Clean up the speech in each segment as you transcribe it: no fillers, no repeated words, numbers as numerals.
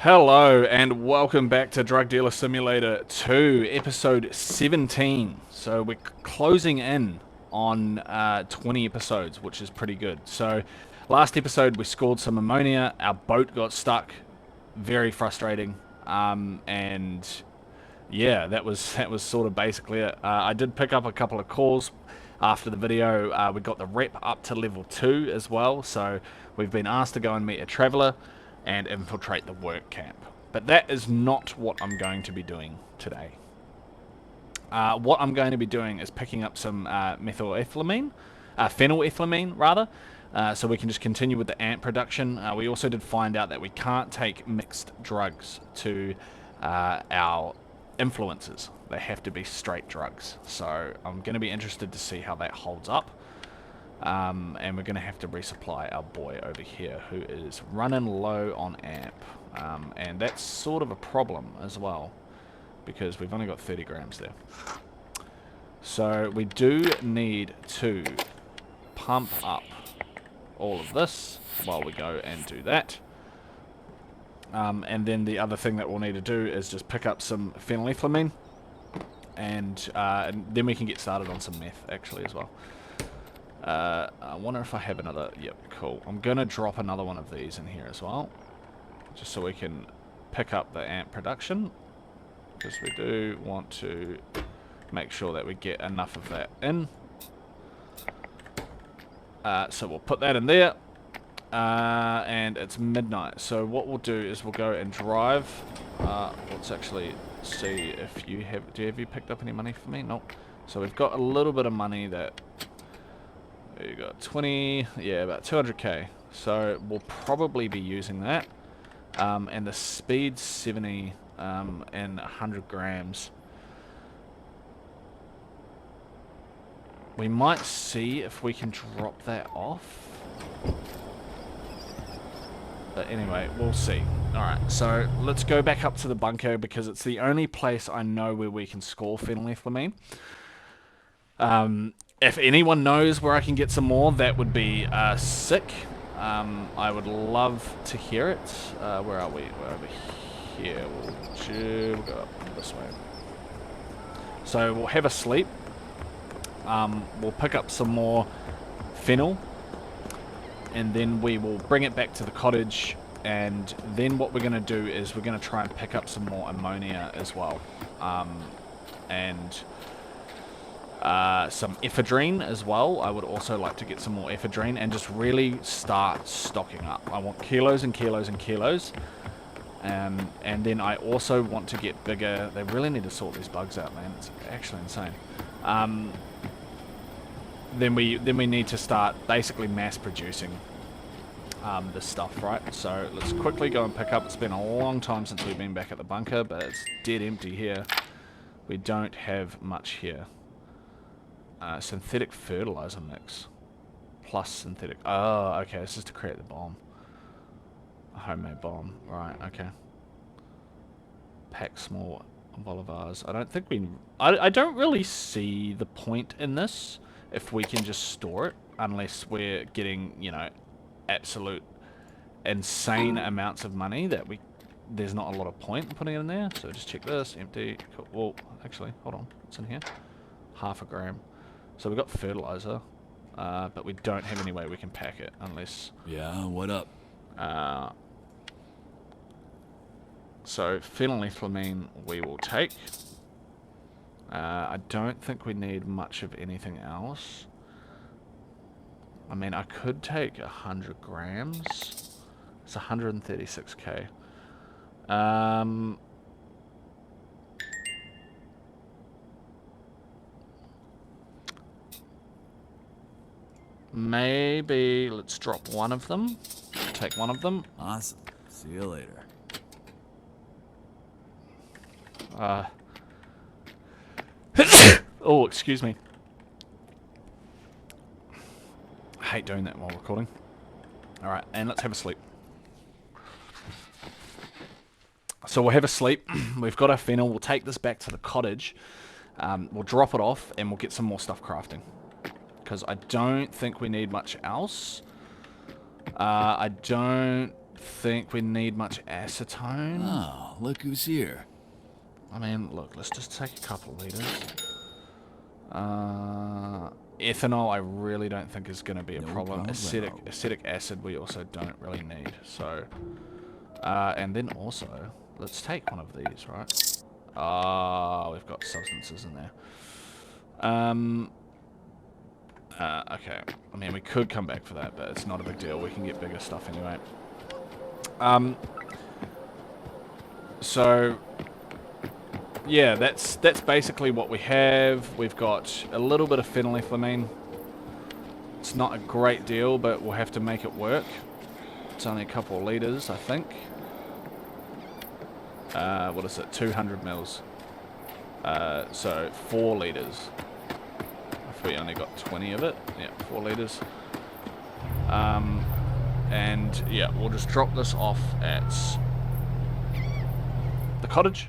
Hello and welcome back to Drug Dealer Simulator 2, episode 17. So we're closing in on 20 episodes, which is pretty good. So last episode we scored some ammonia, our boat got stuck, very frustrating, and yeah, that was sort of basically it. I did pick up a couple of calls after the video. We got the rep up to level 2 as well, so we've been asked to go and meet a traveller and infiltrate the work camp. But that is not what I'm going to be doing today. What I'm going to be doing is picking up some phenylethylamine rather, so we can just continue with the ant production. We also did find out that we can't take mixed drugs to our influences. They have to be straight drugs. So I'm going to be interested to see how that holds up. And we're going to have to resupply our boy over here who is running low on amp. And that's sort of a problem as well, because we've only got 30 grams there. So we do need to pump up all of this while we go and do that. And then the other thing that we'll need to do is just pick up some phenylethylamine, and then we can get started on some meth actually as well. I wonder if I have another. Yep, cool. I'm gonna drop another one of these in here as well, just so we can pick up the ant production, because we do want to make sure that we get enough of that in. So we'll put that in there, and it's midnight. So what we'll do is we'll go and drive. Let's actually see if you have. Have you picked up any money for me? Nope. So we've got a little bit of money that. You got 20, yeah, about 200k. So we'll probably be using that. And the speed's 70 and 100 grams. We might see if we can drop that off. But anyway, we'll see. Alright, so let's go back up to the bunker, because it's the only place I know where we can score phenylethylamine. If anyone knows where I can get some more, that would be sick. I would love to hear it. Where are we? We're over here. We'll go up this way. So we'll have a sleep. We'll pick up some more phenyl, and then we will bring it back to the cottage. And then what we're going to do is we're going to try and pick up some more ammonia as well. And some ephedrine as well. I would also like to get some more ephedrine and just really start stocking up. I want kilos and kilos and kilos. And then I also want to get bigger. They really need to sort these bugs out, man. It's actually insane. Then we need to start basically mass producing this stuff, right? So let's quickly go and pick up. It's been a long time since we've been back at the bunker, but it's dead empty here. We don't have much here. Synthetic fertilizer mix plus synthetic. Oh, okay. This is to create the bomb. A homemade bomb. Right. Okay. Pack small bolivars. I don't think we. I don't really see the point in this if we can just store it, unless we're getting, you know, absolute insane amounts of money that we. There's not a lot of point in putting it in there. So just check this. Empty. Cool. Well, actually, hold on. What's in here? Half a gram. So we've got fertilizer, but we don't have any way we can pack it unless... Yeah, what up? So phenylethylamine we will take. I don't think we need much of anything else. I mean, I could take 100 grams. It's 136k. Maybe let's drop one of them. Take one of them. Awesome. See you later. Oh, excuse me. I hate doing that while recording. Alright, and let's have a sleep. So we'll have a sleep. We've got our phenyl. We'll take this back to the cottage. We'll drop it off, and we'll get some more stuff crafting. Because I don't think we need much else. I don't think we need much acetone. Oh, look who's here. I mean, look, let's just take a couple liters. Ethanol, I really don't think is going to be a problem. Acetic acid, we also don't really need. So, and then also, let's take one of these, right? Ah, we've got substances in there. Okay. I mean, we could come back for that, but it's not a big deal. We can get bigger stuff anyway. So yeah, that's basically what we have. We've got a little bit of phenylethylamine. It's not a great deal, but we'll have to make it work. It's only a couple of liters, I think. What is it? 200 mils. So 4 liters. If we only got 20 of it, yeah, 4 liters. And yeah, we'll just drop this off at the cottage.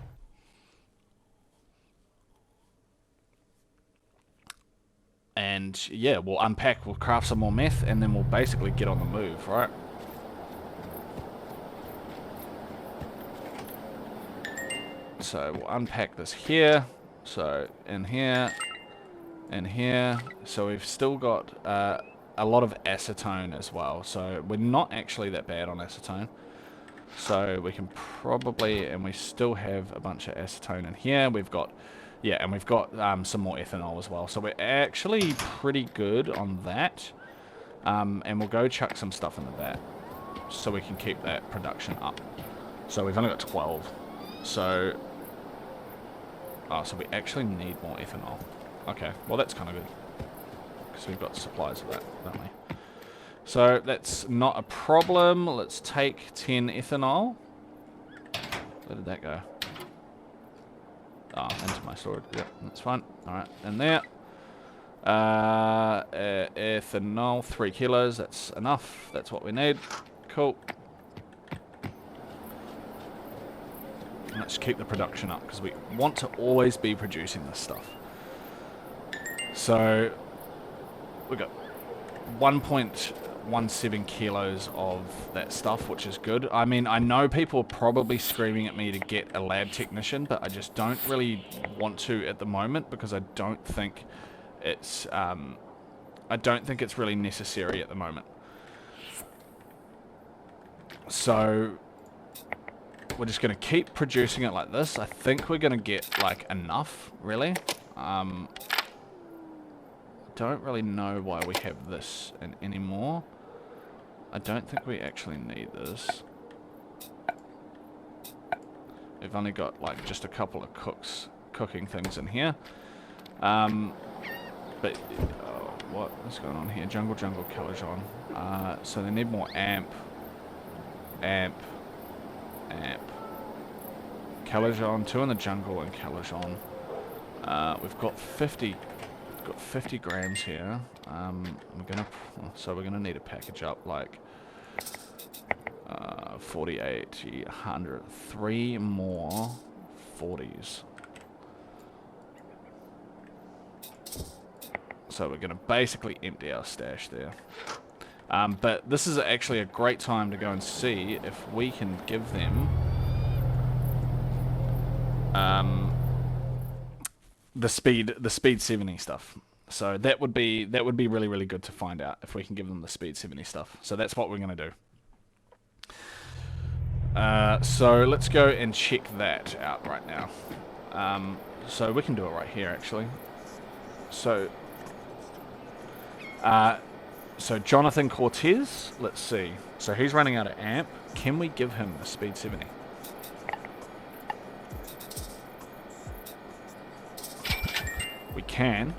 And yeah, we'll unpack, we'll craft some more meth, and then we'll basically get on the move, right? So we'll unpack this here. So in here, and here. So we've still got a lot of acetone as well. So we're not actually that bad on acetone. So we can probably, and we still have a bunch of acetone in here. We've got, yeah, and we've got some more ethanol as well. So we're actually pretty good on that. And we'll go chuck some stuff in the vat so we can keep that production up. So we've only got 12. So, oh, so we actually need more ethanol. Okay, well that's kind of good. Because we've got supplies of that, don't we? So that's not a problem. Let's take 10 ethanol. Where did that go? Oh, into my storage. Yep, that's fine. Alright, and there. Ethanol, 3 kilos. That's enough. That's what we need. Cool. And let's keep the production up because we want to always be producing this stuff. So we got 1.17 kilos of that stuff, which is good. I mean, I know people are probably screaming at me to get a lab technician, but I just don't really want to at the moment because I don't think it's really necessary at the moment. So we're just going to keep producing it like this. I think we're going to get like enough, really. Don't really know why we have this anymore. I don't think we actually need this. We've only got like just a couple of cooking things in here. But what is going on here? Jungle, Kilojon. So they need more amp. Kilojon, 2 in the jungle and Kilojon. We've got 50 grams here. So we're gonna need to package up like 48, 100, 3 more 40s. So we're gonna basically empty our stash there. But this is actually a great time to go and see if we can give them the speed 70 stuff. So that would be really, really good to find out if we can give them the speed 70 stuff. So that's what we're gonna do. So let's go and check that out right now. So we can do it right here actually. So Jonathan Cortez, let's see. So he's running out of amp. Can we give him a speed 70? We can.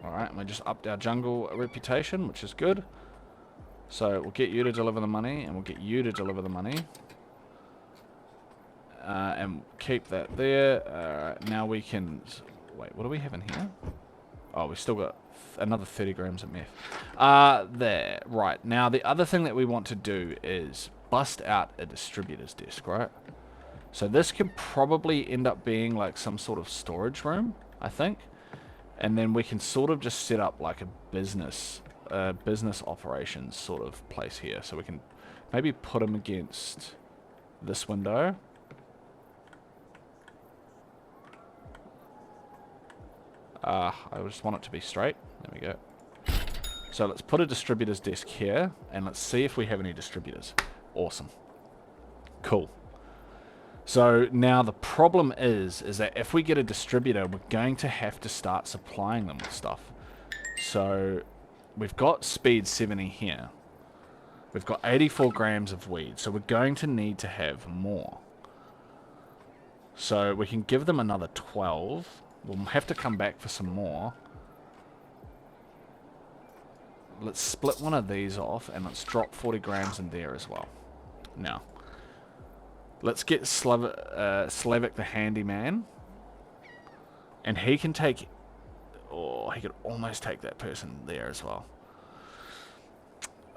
Alright, and we just upped our jungle reputation, which is good. So we'll get you to deliver the money, and we'll get you to deliver the money. And keep that there. Now we can... Wait, what do we have in here? Oh, we've still got another 30 grams of meth. There. Right. Now, the other thing that we want to do is bust out a distributor's desk, right? So this can probably end up being like some sort of storage room, I think. And then we can sort of just set up like a business operations sort of place here. So we can maybe put them against this window. I just want it to be straight. There we go. So let's put a distributor's desk here, and let's see if we have any distributors. Awesome. Cool. So now the problem is that if we get a distributor, we're going to have to start supplying them with stuff. So we've got speed 70 here. We've got 84 grams of weed, so we're going to need to have more. So we can give them another 12. We'll have to come back for some more. Let's split one of these off, and let's drop 40 grams in there as well. Now, let's get Slavic the handyman, and he can take... Oh, he could almost take that person there as well.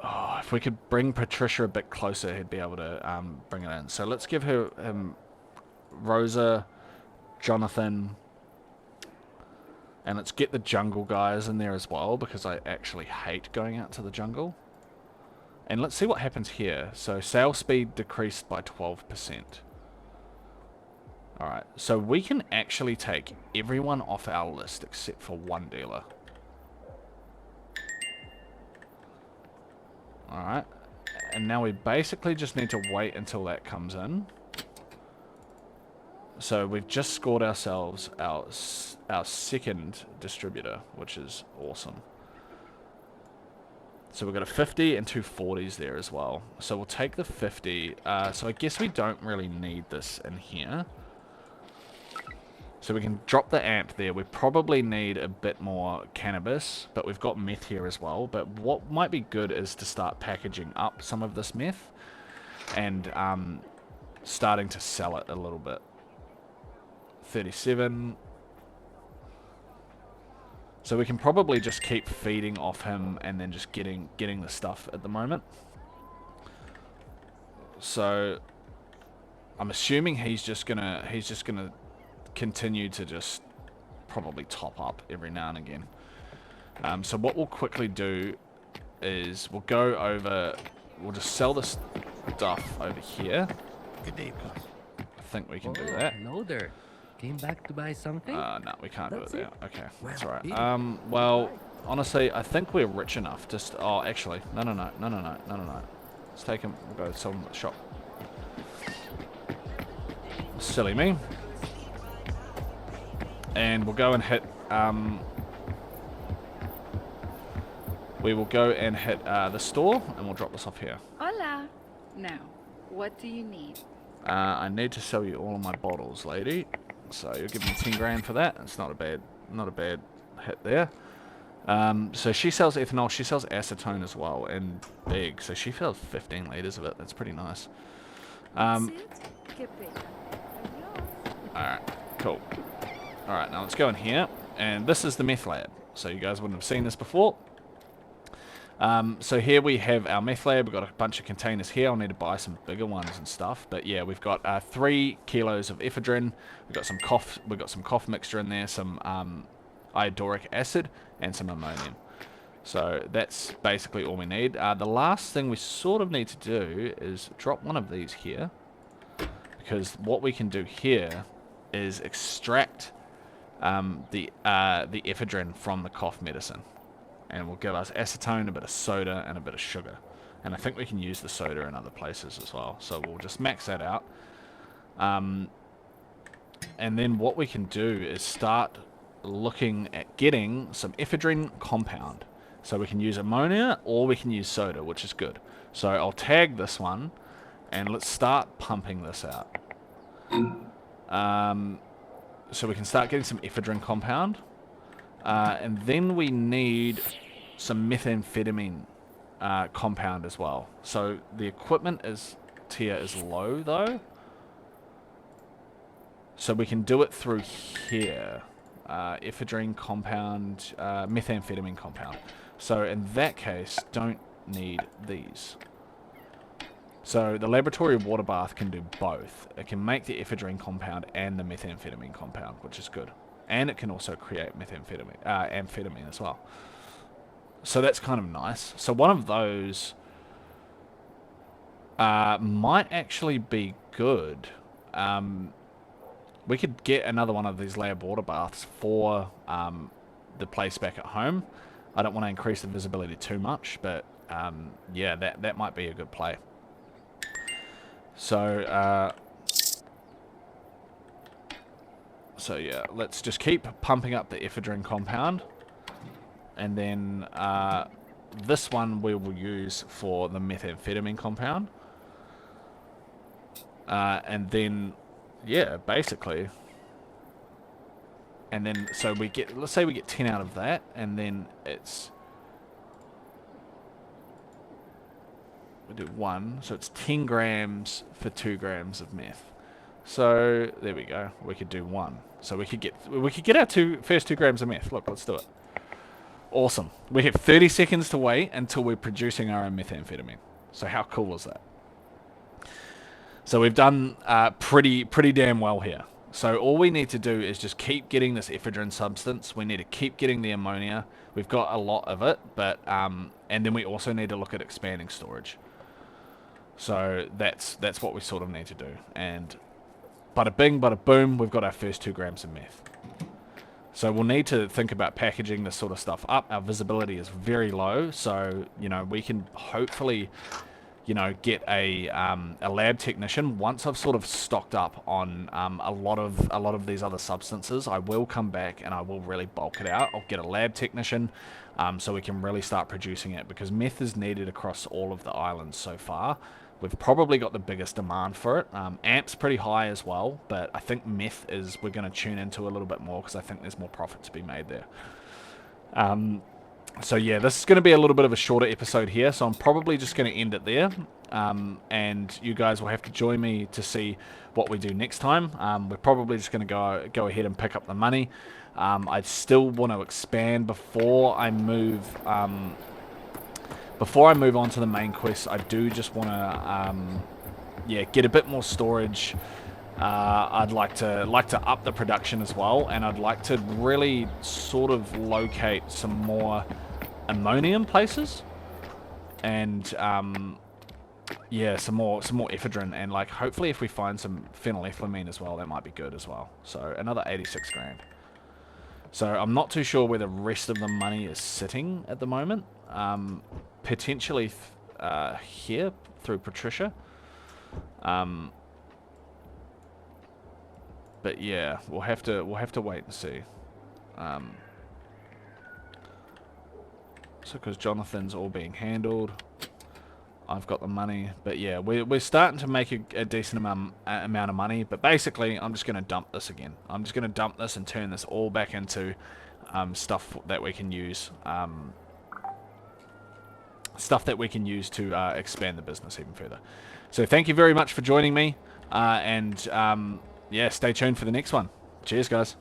Oh, if we could bring Patricia a bit closer, he'd be able to bring it in. So let's give her Rosa, Jonathan... And let's get the jungle guys in there as well, because I actually hate going out to the jungle. And let's see what happens here. So sale speed decreased by 12%. Alright, so we can actually take everyone off our list except for one dealer. Alright, and now we basically just need to wait until that comes in. So we've just scored ourselves our second distributor, which is awesome. So we've got a 50 and two 40s there as well. So we'll take the 50. So I guess we don't really need this in here. So we can drop the amp there. We probably need a bit more cannabis, but we've got meth here as well. But what might be good is to start packaging up some of this meth and starting to sell it a little bit. 37. So we can probably just keep feeding off him and then just getting the stuff at the moment. So I'm assuming he's just gonna continue to just probably top up every now and again. So what we'll quickly do is we'll go over, we'll just sell this stuff over here. Good day, boss. I think we can do that. Hello there. Came back to buy something? No, we can't That's do it it? there. Okay, Well, that's alright. really? Well, honestly, I think we're rich enough to... Oh, actually, no. Let's take him. We'll go sell him at the shop. Silly me. And we'll go and hit... we will go and hit the store, and we'll drop this off here. Hola. Now, what do you need? I need to sell you all of my bottles, lady. So you'll give me 10 grand for that. It's not a bad hit there. So she sells ethanol. She sells acetone as well, and big. So she sells 15 liters of it. That's pretty nice. Alright, cool. Alright, now let's go in here. And this is the meth lab. So you guys wouldn't have seen this before. So here we have our meth lab. We've got a bunch of containers here. I'll need to buy some bigger ones and stuff. But yeah, we've got 3 kilos of ephedrine. We've got some cough mixture in there, some iodoric acid, and some ammonium. So that's basically all we need. The last thing we sort of need to do is drop one of these here, because what we can do here is extract the ephedrine from the cough medicine. And will give us acetone, a bit of soda, and a bit of sugar. And I think we can use the soda in other places as well. So we'll just max that out. And then what we can do is start looking at getting some ephedrine compound. So we can use ammonia or we can use soda, which is good. So I'll tag this one, and let's start pumping this out. So we can start getting some ephedrine compound. And then we need some methamphetamine compound as well. So the equipment tier is low though. So we can do it through here. Ephedrine compound, methamphetamine compound. So in that case, don't need these. So the laboratory water bath can do both. It can make the ephedrine compound and the methamphetamine compound, which is good. and it can also create methamphetamine, amphetamine as well. So that's kind of nice. So one of those might actually be good. We could get another one of these lab water baths for the place back at home. I don't want to increase the visibility too much, but yeah, that might be a good play. So so yeah, let's just keep pumping up the ephedrine compound, and then this one we will use for the methamphetamine compound, and then yeah, basically, and then so we get, let's say we get 10 out of that, and then it's, we do 1, so it's 10 grams for 2 grams of meth. So there we go. We could do 1. So we could get our first 2 grams of meth. Look, let's do it. Awesome. We have 30 seconds to wait until we're producing our own methamphetamine. So how cool is that? So we've done pretty damn well here. So all we need to do is just keep getting this ephedrine substance. We need to keep getting the ammonia. We've got a lot of it, but and then we also need to look at expanding storage. So that's what we sort of need to do. And bada bing, bada boom, we've got our first 2 grams of meth. So we'll need to think about packaging this sort of stuff up. Our visibility is very low, so you know, we can hopefully, you know, get a lab technician. Once I've sort of stocked up on a lot of these other substances, I will come back and I will really bulk it out. I'll get a lab technician, so we can really start producing it, because meth is needed across all of the islands so far. We've probably got the biggest demand for it. Amp's pretty high as well, but I think meth is, we're going to tune into a little bit more, because I think there's more profit to be made there. So yeah, this is going to be a little bit of a shorter episode here, so I'm probably just going to end it there. And you guys will have to join me to see what we do next time. We're probably just going to go ahead and pick up the money. I still want to expand before I move. Before I move on to the main quest, I do just want to, yeah, get a bit more storage. I'd like to up the production as well, and I'd like to really sort of locate some more ammonium places, and yeah, some more ephedrine, and like hopefully if we find some phenylethylamine as well, that might be good as well. So another 86 grand. So I'm not too sure where the rest of the money is sitting at the moment. Potentially here through Patricia. But yeah, we'll have to wait and see. So because Jonathan's all being handled, I've got the money. But yeah, we're starting to make a decent amount of money. But basically, I'm just going to dump this again. I'm just going to dump this and turn this all back into stuff that we can use. Stuff that we can use to expand the business even further. So thank you very much for joining me. And yeah, stay tuned for the next one. Cheers, guys.